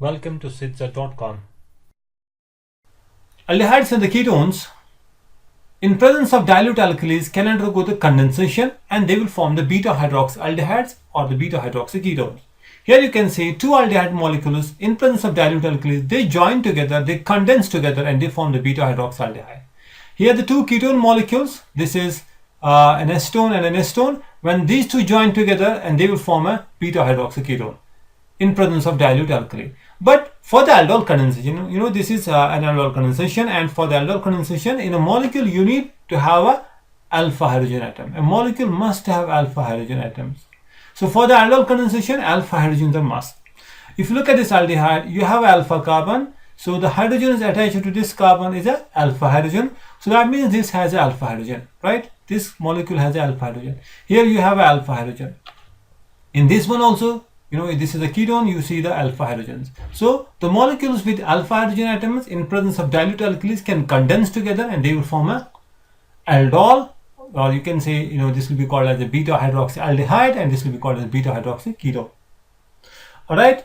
Welcome to sitza.com. Aldehydes and the ketones, in presence of dilute alkalis, can undergo the condensation and they will form the beta-hydroxyaldehydes or the beta-hydroxyketones. Here you can see two aldehyde molecules in presence of dilute alkalis, they join together, they condense together and they form the beta-hydroxyaldehyde. Here the two ketone molecules, this is an acetone and an acetone, when these two join together and they will form a beta-hydroxyketone in presence of dilute alkali. But for the aldol condensation, this is an aldol condensation, and for the aldol condensation in a molecule you need to have a alpha hydrogen atom. A molecule must have alpha hydrogen atoms. So for the aldol condensation, alpha hydrogens are must. If you look at this aldehyde, you have alpha carbon, so the hydrogen is attached to this carbon is a alpha hydrogen. So that means this has a alpha hydrogen, right? This molecule has a alpha hydrogen. Here you have a alpha hydrogen. In this one also, this is a ketone, you see the alpha hydrogens. So the molecules with alpha hydrogen atoms in presence of dilute alkalis can condense together and they will form a aldol, or you can say, this will be called as a beta hydroxyaldehyde and this will be called as beta hydroxyketone. All right.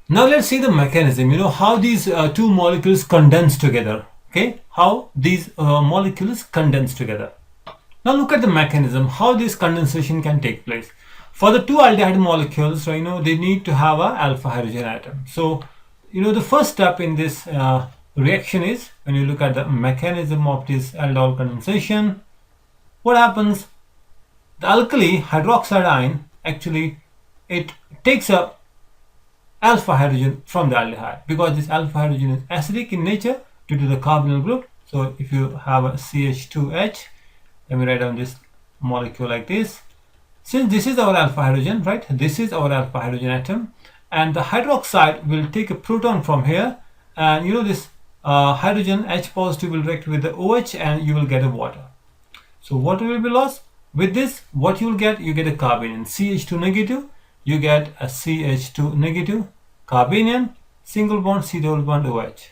Now let's see the mechanism, how these two molecules condense together. Okay, how these molecules condense together. Now look at the mechanism, how this condensation can take place. For the two aldehyde molecules, they need to have a alpha hydrogen atom. So, the first step in this reaction is, when you look at the mechanism of this aldol condensation, what happens? The alkali hydroxide ion, actually, it takes a alpha hydrogen from the aldehyde, because this alpha hydrogen is acidic in nature due to the carbonyl group. So if you have a CH2H, let me write down this molecule like this. Since this is our alpha hydrogen, right? This is our alpha hydrogen atom, and the hydroxide will take a proton from here, and this hydrogen H positive will react with the OH, and you will get a water. So water will be lost. With this, what you will get? You get a carbanion, CH2 negative. You get a CH2 negative carbanion, single bond C double bond OH.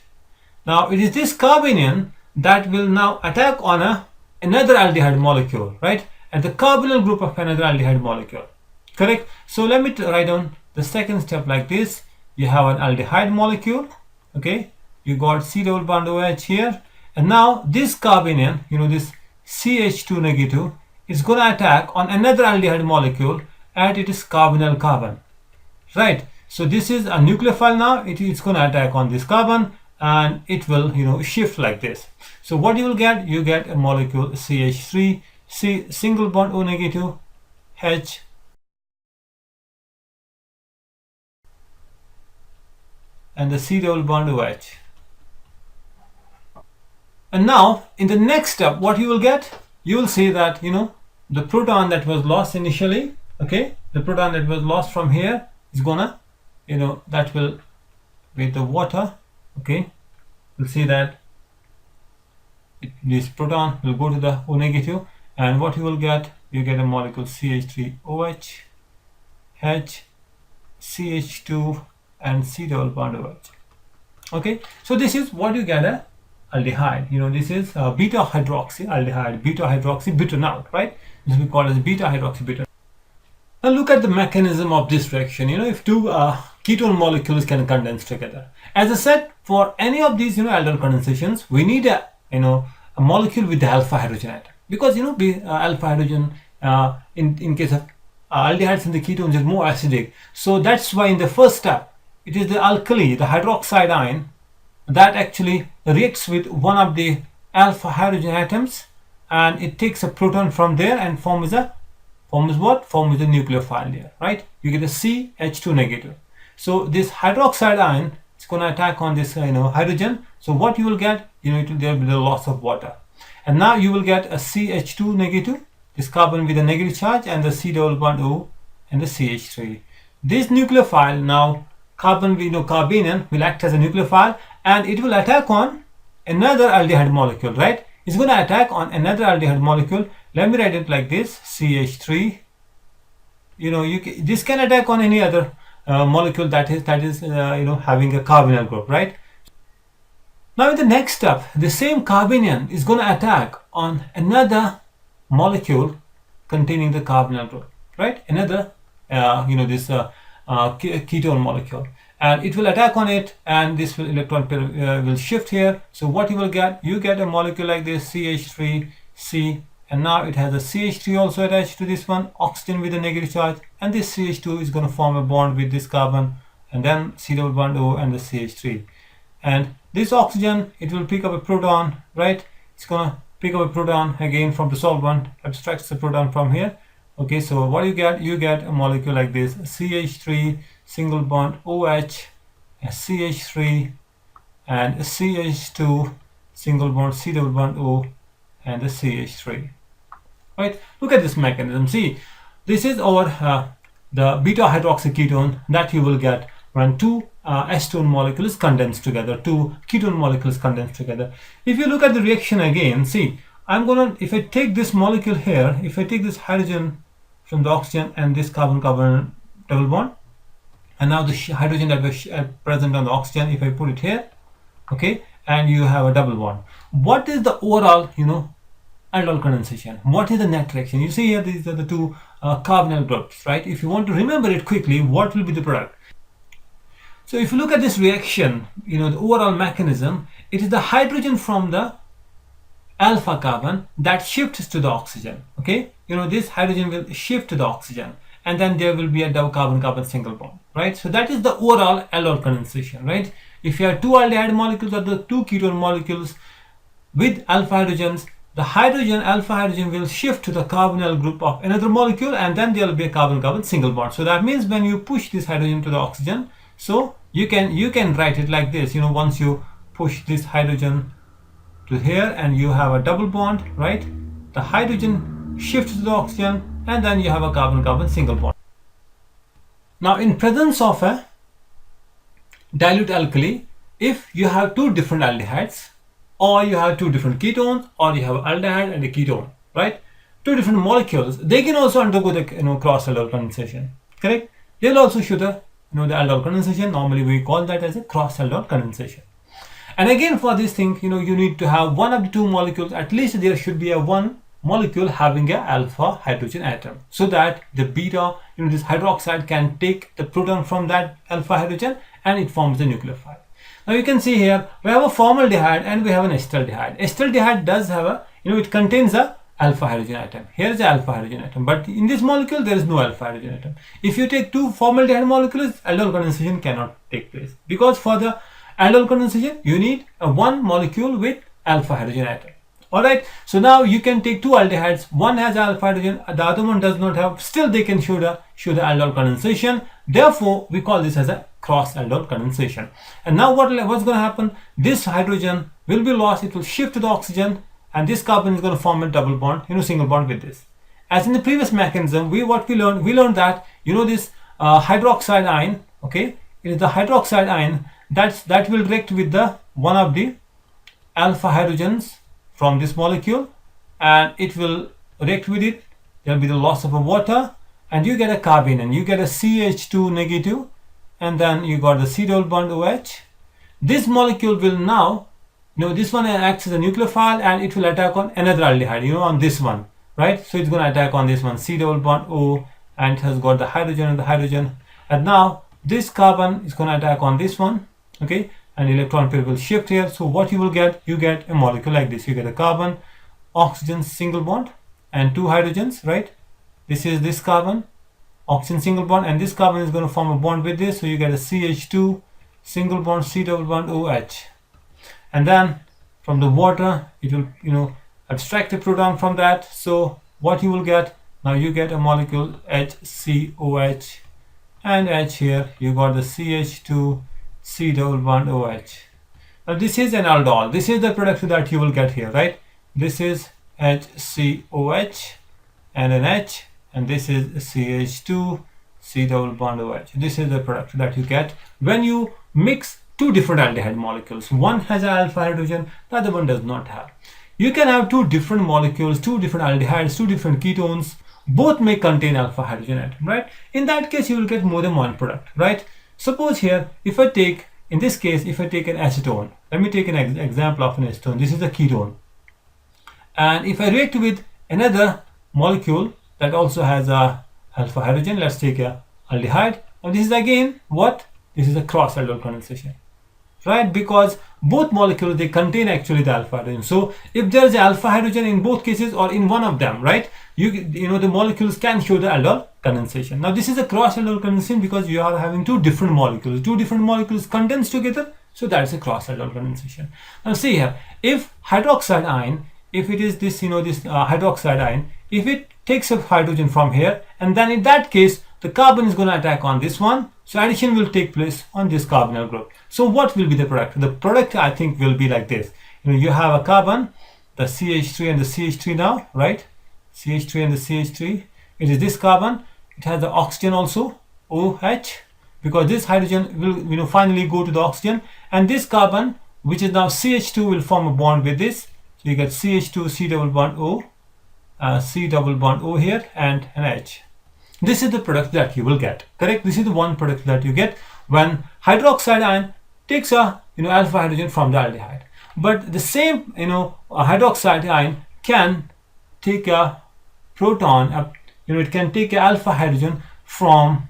Now it is this carbanion that will now attack on another aldehyde molecule, right? At the carbonyl group of another aldehyde molecule. Correct? So let me write down the second step like this. You have an aldehyde molecule. Okay, you got C double bond OH here, and now this carbanion, this CH2 negative, is going to attack on another aldehyde molecule at its carbonyl carbon, right? So this is a nucleophile now. It's going to attack on this carbon and it will shift like this. So what you will get? You get a molecule CH3, C single bond O negative, H, and the C double bond OH. And now in the next step, what you will get? You will see that the proton that was lost initially, okay, the proton that was lost from here is gonna, that will, with the water, okay, you'll see that this proton will go to the O negative, and what you will get? You get a molecule CH3OH, H, CH2, and C double bond OH. Okay, so this is what you get a aldehyde. This is beta hydroxyaldehyde, beta hydroxybutanol, right? This will be called as beta hydroxybutanol. Now look at the mechanism of this reaction. If two ketone molecules can condense together. As I said, for any of these aldol condensations, we need a molecule with the alpha hydrogen atom, because alpha hydrogen in case of aldehydes and the ketones is more acidic. So that's why in the first step, it is the alkali, the hydroxide ion, that actually reacts with one of the alpha hydrogen atoms, and it takes a proton from there and forms a nucleophile there, right? You get a CH2 negative. So this hydroxide ion is going to attack on this hydrogen. So what you will get? There will be the loss of water, and now you will get a CH2 negative, this carbon with a negative charge, and the C double bond O and the CH3. This nucleophile now, carbon carbanion will act as a nucleophile, and it will attack on another aldehyde molecule, right? It's going to attack on another aldehyde molecule. Let me write it like this: CH3. This can attack on any other molecule that is having a carbonyl group, right? Now in the next step, the same carbanion is going to attack on another molecule containing the carbonyl group, right? Another this ketone molecule, and it will attack on it, and this electron pair will shift here. So what you will get, you get a molecule like this, CH3C, and now it has a CH3 also attached to this one, oxygen with a negative charge, and this CH2 is going to form a bond with this carbon, and then C double bond O and the CH3. And this oxygen, it will pick up a proton, right? It's going to pick up a proton again from the solvent, abstracts the proton from here. Okay, so what you get a molecule like this, CH3 single bond OH, a CH3, and a CH2 single bond C double bond O, and the CH3. Right, look at this mechanism. See, this is our the beta hydroxy ketone that you will get when two acetone molecules condense together, two ketone molecules condense together. If you look at the reaction again, see, if I take this molecule here, if I take this hydrogen from the oxygen and this carbon-carbon double bond, and now the hydrogen that was present on the oxygen, if I put it here, okay, and you have a double bond. What is the overall, aldol condensation? What is the net reaction? You see here, these are the two carbonyl groups, right? If you want to remember it quickly, what will be the product? So if you look at this reaction, the overall mechanism, it is the hydrogen from the alpha carbon that shifts to the oxygen. Okay, this hydrogen will shift to the oxygen, and then there will be a double carbon-carbon single bond, right? So that is the overall aldol condensation, right? If you have two aldehyde molecules or the two ketone molecules with alpha hydrogens, the alpha hydrogen will shift to the carbonyl group of another molecule, and then there will be a carbon-carbon single bond. So that means when you push this hydrogen to the oxygen, so you can write it like this. Once you push this hydrogen to here and you have a double bond, right? The hydrogen shifts to the oxygen, and then you have a carbon-carbon single bond. Now, in presence of a dilute alkali, if you have two different aldehydes, or you have two different ketones, or you have aldehyde and a ketone, right? Two different molecules, they can also undergo the cross aldol condensation. Correct? They will also show the the aldol condensation. Normally we call that as a cross aldol condensation. And again, for this thing, you need to have one of the two molecules, at least there should be a one molecule having a alpha hydrogen atom, so that the beta, this hydroxide can take the proton from that alpha hydrogen and it forms the nucleophile. Now you can see here we have a formaldehyde and we have an acetaldehyde. Acetaldehyde does have a, it contains a alpha hydrogen atom. Here is the alpha hydrogen atom, but in this molecule there is no alpha hydrogen atom. If you take two formaldehyde molecules, aldol condensation cannot take place, because for the aldol condensation you need a one molecule with alpha hydrogen atom. Alright, so now you can take two aldehydes, one has alpha hydrogen, the other one does not have, still they can show the aldol condensation. Therefore we call this as a cross aldol condensation. And now what's going to happen, this hydrogen will be lost, it will shift to the oxygen, and this carbon is going to form a double bond, single bond with this. As in the previous mechanism, we learned that this hydroxide ion, okay, it is the hydroxide ion that will react with the one of the alpha hydrogens from this molecule, and it will react with it. There will be the loss of a water, and you get a carbene, and you get a CH2 negative, and then you got the C double bond OH. This molecule will now, this one acts as a nucleophile, and it will attack on another aldehyde, on this one, right? So it's going to attack on this one, C double bond O, and it has got the hydrogen and the hydrogen, and now this carbon is going to attack on this one, okay, and electron pair will shift here. So what you will get, you get a molecule like this. You get a carbon, oxygen single bond, and two hydrogens, right? This is this carbon, oxygen single bond, and this carbon is going to form a bond with this. So you get a CH2 single bond C double bond OH, and then from the water it will abstract a proton from that. So what you will get, now you get a molecule HCOH, and H here you got the CH2 C double bond OH. Now this is an aldol. This is the product that you will get here, right? This is HCOH and an H, and this is CH2 C double bond OH. This is the product that you get when you mix two different aldehyde molecules. One has an alpha hydrogen, the other one does not have. You can have two different molecules, two different aldehydes, two different ketones, both may contain alpha hydrogen atom, right? In that case you will get more than one product, right? Suppose here, if I take, in this case, if I take an acetone, let me take an example of an acetone. This is a ketone, and if I react with another molecule that also has a alpha hydrogen, let's take a aldehyde, Now this is again what? This is a cross aldol condensation, right? Because both molecules, they contain actually the alpha hydrogen. So if there is alpha hydrogen in both cases or in one of them, right, you know the molecules can show the aldol condensation. Now this is a cross aldol condensation because you are having two different molecules condensed together, so that is a cross aldol condensation. Now see here, if hydroxide ion, if it is this, this hydroxide ion, if it takes up hydrogen from here, and then in that case the carbon is going to attack on this one, so addition will take place on this carbonyl group. So what will be the product? The product, I think, will be like this. You have a carbon, the CH3 and the CH3 now, right? CH3 and the CH3. It is this carbon. It has the oxygen also, OH, because this hydrogen will finally go to the oxygen, and this carbon, which is now CH2, will form a bond with this. So you get CH2, C double bond O, C double bond O here, and an H. This is the product that you will get, correct? This is the one product that you get when hydroxide ion takes a alpha hydrogen from the aldehyde. But the same hydroxide ion can take a proton, it can take a alpha hydrogen from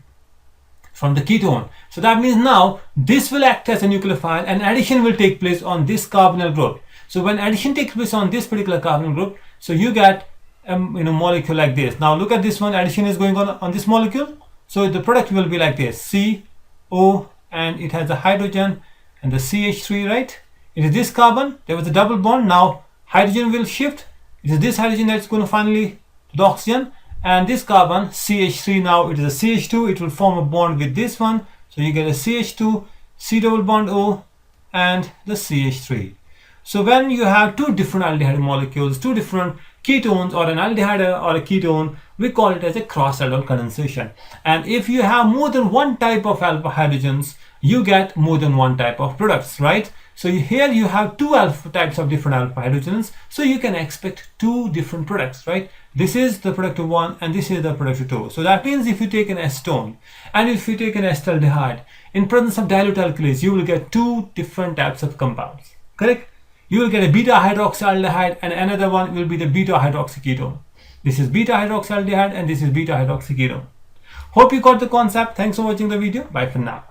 the ketone. So that means now this will act as a nucleophile and addition will take place on this carbonyl group. So when addition takes place on this particular carbonyl group, so you get molecule like this. Now look at this one, addition is going on this molecule, so the product will be like this, CO, and it has a hydrogen and the CH3, right? It is this carbon, there was a double bond, now hydrogen will shift, it is this hydrogen that's going to finally to the oxygen, and this carbon CH3, now it is a CH2, it will form a bond with this one, so you get a CH2, C double bond O, and the CH3. So when you have two different aldehyde molecules, two different ketones, or an aldehyde or a ketone, we call it as a cross aldol condensation. And if you have more than one type of alpha hydrogens, you get more than one type of products, right? So here you have two types of different alpha hydrogens, so you can expect two different products, right? This is the product of one and this is the product of two. So that means if you take an acetone and if you take an acetaldehyde, in presence of dilute alkylase, you will get two different types of compounds, correct? You will get a beta hydroxyaldehyde and another one will be the beta hydroxyketone. This is beta hydroxyaldehyde and this is beta hydroxyketone. Hope you got the concept. Thanks for watching the video. Bye for now.